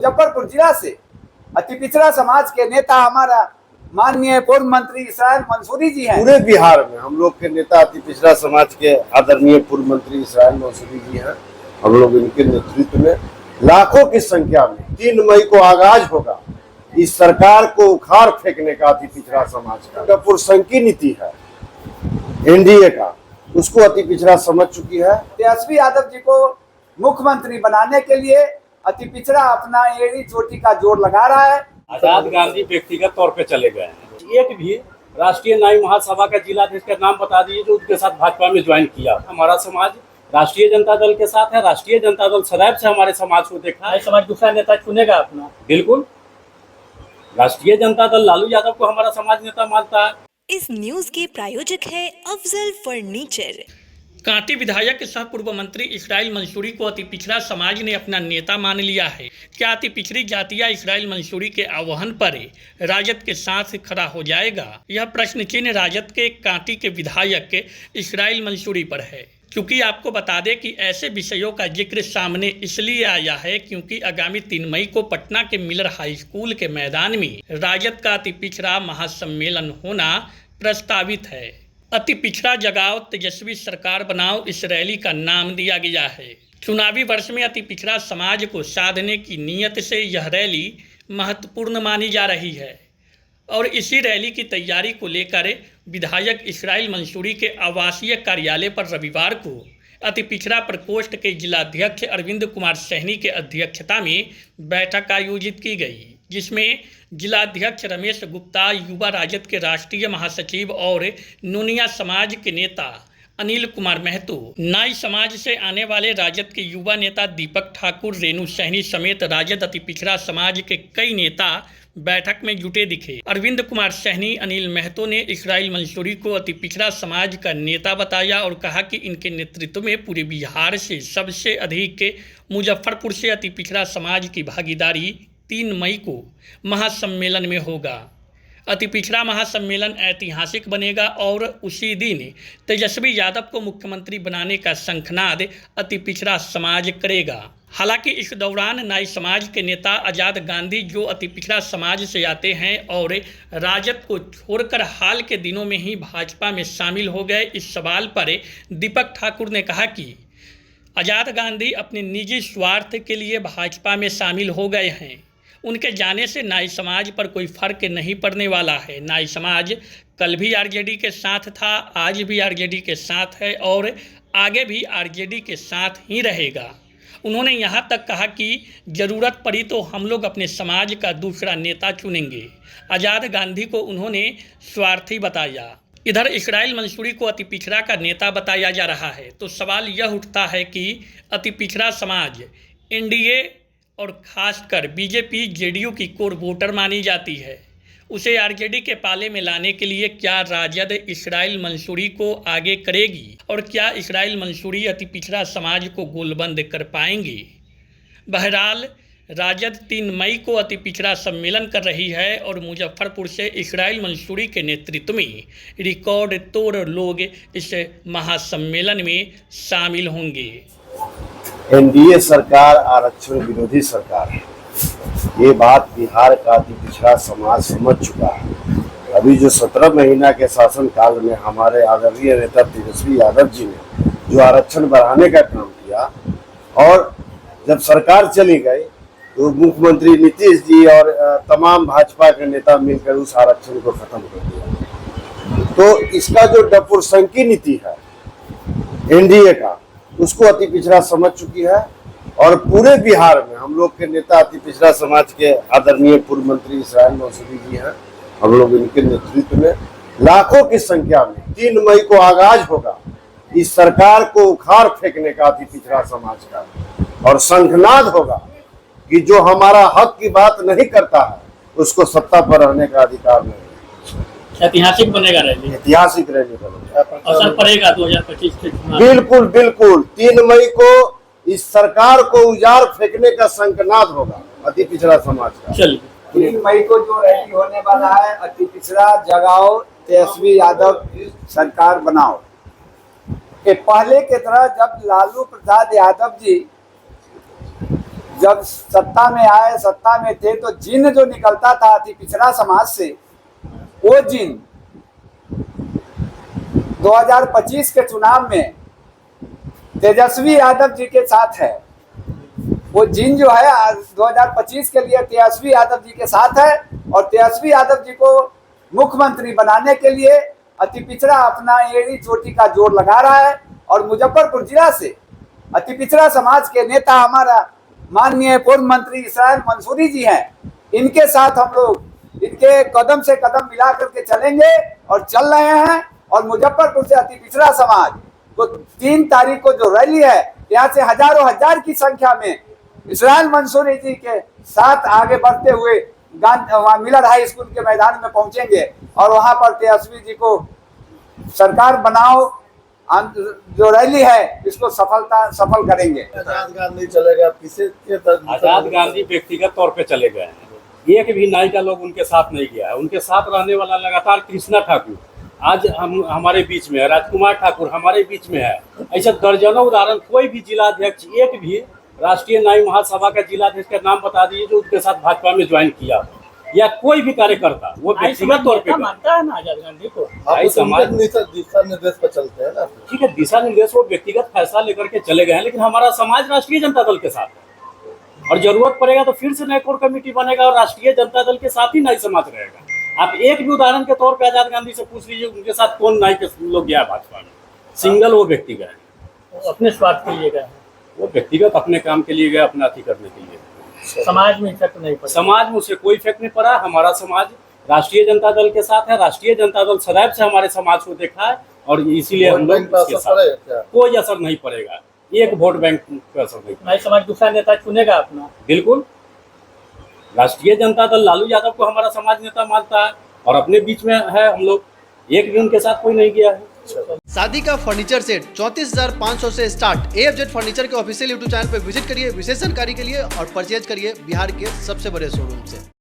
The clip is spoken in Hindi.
मुजफ्फरपुर जिला से अति पिछड़ा समाज के नेता हमारा माननीय पूर्व मंत्री इसराइल मंसूरी जी हैं। पूरे बिहार में हम लोग के नेता अति पिछड़ा समाज के आदरणीय पूर्व मंत्री इसराइल मंसूरी जी हैं। हम लोग इनके नेतृत्व में लाखों की संख्या में 3 मई को आगाज होगा इस सरकार को उखाड़ फेंकने का अति पिछड़ा समाज का जो पुरसंकी नीति है एनडीए का, उसको अति पिछड़ा समझ चुकी है। तेजस्वी यादव जी को मुख्यमंत्री बनाने के लिए अति पिछड़ा अपना एड़ी चोटी का जोर लगा रहा है। आजाद गांधी व्यक्तिगत तौर पे चले गए हैं। एक भी राष्ट्रीय न्याय महासभा का जिलाध्यक्ष का नाम बता दीजिए जो उनके साथ भाजपा में ज्वाइन किया। हमारा समाज राष्ट्रीय जनता दल के साथ है। राष्ट्रीय जनता दल सदैव से हमारे समाज को देखा है। समाज दूसरा नेता चुनेगा अपना, बिल्कुल। राष्ट्रीय जनता दल लालू यादव को हमारा समाज नेता मानता है। इस न्यूज के प्रायोजक है अफजल फर्नीचर। कांटी विधायक सह पूर्व मंत्री इसराइल मंसूरी को अति पिछड़ा समाज ने अपना नेता मान लिया है। क्या अति पिछड़ी जातिया इसराइल मंसूरी के आह्वान पर राजद के साथ खड़ा हो जाएगा? यह प्रश्न चिन्ह राजद के कांटी के विधायक इसराइल मंसूरी पर है, क्योंकि आपको बता दें कि ऐसे विषयों का जिक्र सामने इसलिए आया है क्योंकि आगामी 3 मई को पटना के मिलर हाई स्कूल के मैदान में राजद का अति पिछड़ा महासम्मेलन होना प्रस्तावित है। अति पिछड़ा जगाओ तेजस्वी सरकार बनाओ इस रैली का नाम दिया गया है। चुनावी वर्ष में अति पिछड़ा समाज को साधने की नीयत से यह रैली महत्वपूर्ण मानी जा रही है और इसी रैली की तैयारी को लेकर विधायक इसराइल मंसूरी के आवासीय कार्यालय पर रविवार को अति पिछड़ा प्रकोष्ठ के जिलाध्यक्ष अरविंद कुमार सहनी के अध्यक्षता में बैठक आयोजित की गई, जिसमें जिलाध्यक्ष रमेश गुप्ता, युवा राजद के राष्ट्रीय महासचिव और नूनिया समाज के नेता अनिल कुमार महतो, नाई समाज से आने वाले राजद के युवा नेता दीपक ठाकुर, रेणु सहनी समेत राजद अति पिछड़ा समाज के कई नेता बैठक में जुटे दिखे। अरविंद कुमार सहनी, अनिल महतो ने इसराइल मंसूरी को अति पिछड़ा समाज का नेता बताया और कहा कि इनके नेतृत्व में पूरे बिहार से सबसे अधिक मुजफ्फरपुर से अति पिछड़ा समाज की भागीदारी 3 मई को महासम्मेलन में होगा। अति पिछड़ा महासम्मेलन ऐतिहासिक बनेगा और उसी दिन तेजस्वी यादव को मुख्यमंत्री बनाने का शंखनाद अति पिछड़ा समाज करेगा। हालांकि इस दौरान नाई समाज के नेता आजाद गांधी, जो अति पिछड़ा समाज से आते हैं और राजद को छोड़कर हाल के दिनों में ही भाजपा में शामिल हो गए, इस सवाल पर दीपक ठाकुर ने कहा कि आजाद गांधी अपने निजी स्वार्थ के लिए भाजपा में शामिल हो गए हैं। उनके जाने से नाई समाज पर कोई फर्क नहीं पड़ने वाला है। नाई समाज कल भी आरजेडी के साथ था, आज भी आरजेडी के साथ है और आगे भी आरजेडी के साथ ही रहेगा। उन्होंने यहाँ तक कहा कि ज़रूरत पड़ी तो हम लोग अपने समाज का दूसरा नेता चुनेंगे। आज़ाद गांधी को उन्होंने स्वार्थी बताया। इधर इसराइल मंसूरी को अति पिछड़ा का नेता बताया जा रहा है, तो सवाल यह उठता है कि अति पिछड़ा समाज एनडीए और खासकर बीजेपी जेडीयू की कोर वोटर मानी जाती है, उसे आरजेडी के पाले में लाने के लिए क्या राजद इसराइल मंसूरी को आगे करेगी और क्या इसराइल मंसूरी अति पिछड़ा समाज को गोलबंद कर पाएंगे? बहरहाल राजद 3 मई को अति पिछड़ा सम्मेलन कर रही है और मुजफ्फरपुर से इसराइल मंसूरी के नेतृत्व में रिकॉर्ड तोड़ लोग इस महासम्मेलन में शामिल होंगे। एनडीए सरकार आरक्षण विरोधी सरकार है, ये बात बिहार का अति पिछड़ा समाज समझ चुका है। अभी जो 17 महीना के शासन काल में हमारे आदरणीय नेता तेजस्वी यादव जी ने जो आरक्षण बढ़ाने का काम किया और जब सरकार चली गई तो मुख्यमंत्री नीतीश जी और तमाम भाजपा के नेता मिलकर उस आरक्षण को खत्म कर दिया। तो इसका जो डपुरसंकी नीति है एनडीए का, उसको अति पिछड़ा समझ चुकी है और पूरे बिहार में हम लोग के नेता अति पिछड़ा समाज के आदरणीय पूर्व मंत्री इसराइल मंसूरी जी हैं। हम लोग इनके नेतृत्व में लाखों की संख्या में 3 मई को आगाज होगा इस सरकार को उखाड़ फेंकने का अति पिछड़ा समाज का, और शंखनाद होगा कि जो हमारा हक की बात नहीं करता है उसको सत्ता पर रहने का अधिकार नहीं। ऐतिहासिक बनेगा रैली, ऐतिहासिक रैली बनेगा, असर पड़ेगा 2025 के चुनाव। बिल्कुल बिल्कुल 3 मई को इस सरकार को उजाड़ फेंकने का शंखनाद होगा अति पिछड़ा समाज का। चलिए 3 मई को जो रैली होने वाला है, अति पिछड़ा जगाओ तेजस्वी यादव सरकार बनाओ के पहले की तरह जब लालू प्रसाद यादव जी जब सत्ता में आए, सत्ता में थे, तो जिन जो निकलता था अति पिछड़ा समाज से, वो जिन 2025 के चुनाव में तेजस्वी यादव जी के साथ है। वो जिन जो है 2025 के लिए तेजस्वी यादव जी के साथ है, और तेजस्वी यादव जी को मुख्यमंत्री बनाने के लिए अति पिछड़ा अपना एड़ी चोटी का जोर लगा रहा है। और मुजफ्फरपुर जिला से अति पिछड़ा समाज के नेता हमारा माननीय पूर्व मंत्री इसराइल मंसूरी जी हैं। इनके साथ हम लोग इनके कदम से कदम मिला करके चलेंगे और चल रहे हैं। और मुजफ्फरपुर से अति पिछड़ा समाज को 3 तारीख को जो रैली है, यहाँ से हजारों हजार की संख्या में इसराइल मंसूरी जी के साथ आगे बढ़ते हुए मिलर हाई स्कूल के मैदान में पहुंचेंगे और वहां पर तेजस्वी जी को सरकार बनाओ जो रैली है इसको सफल करेंगे। आजाद गांधी चलेगा, आजाद गांधी व्यक्तिगत तौर पे चले गए हैं, एक भी नाई का लोग उनके साथ नहीं गया है। उनके साथ रहने वाला लगातार कृष्णा ठाकुर आज हमारे बीच में है, राजकुमार ठाकुर हमारे बीच में है। ऐसा दर्जनों उदाहरण, कोई भी जिलाध्यक्ष, एक भी राष्ट्रीय नाई महासभा का जिलाध्यक्ष का नाम बता दीजिए जो उनके साथ भाजपा में ज्वाइन किया हो, या कोई भी कार्यकर्ता। वो व्यक्तिगत तौर पे मानता है ना आजाद गांधी को, समाज दिशा निर्देश पर चलते हैं ना। ठीक है, दिशा निर्देश वो व्यक्तिगत फैसला लेकर के चले गए हैं, लेकिन हमारा समाज राष्ट्रीय जनता दल के साथ है। और जरूरत पड़ेगा तो फिर से नई कोर कमेटी बनेगा और राष्ट्रीय जनता दल के साथ ही नई समाज रहेगा। आप एक भी उदाहरण के तौर पे आजाद गांधी से पूछ लीजिए उनके साथ कौन नाई के लोग गया भाजपा में। सिंगल वो व्यक्ति गए, अपने स्वार्थ के लिए गए, वो व्यक्तिगत अपने काम के लिए गए, अपना अति करने के लिए। समाज में इफेक्ट नहीं पड़ा, समाज में उसे कोई इफेक्ट नहीं पड़ा। हमारा समाज राष्ट्रीय जनता दल के साथ है। राष्ट्रीय जनता दल सदैव से हमारे समाज को देखा है और इसीलिए हम लोग इसके साथ कोई असर नहीं पड़ेगा। एक वोट बैंक का असर नहीं पड़ेगा। समाज दूसरा नेता चुनेगा अपना, बिल्कुल। राष्ट्रीय जनता दल लालू यादव को हमारा समाज नेता मानता है और अपने बीच में है हम लोग, एक भी उनके साथ कोई नहीं गया है। शादी का फर्नीचर सेट 34,500 से स्टार्ट। AFZ फर्नीचर के ऑफिशियल YouTube चैनल पर विजिट करिए विशेष जानकारी के लिए और परचेज करिए बिहार के सबसे बड़े शोरूम से।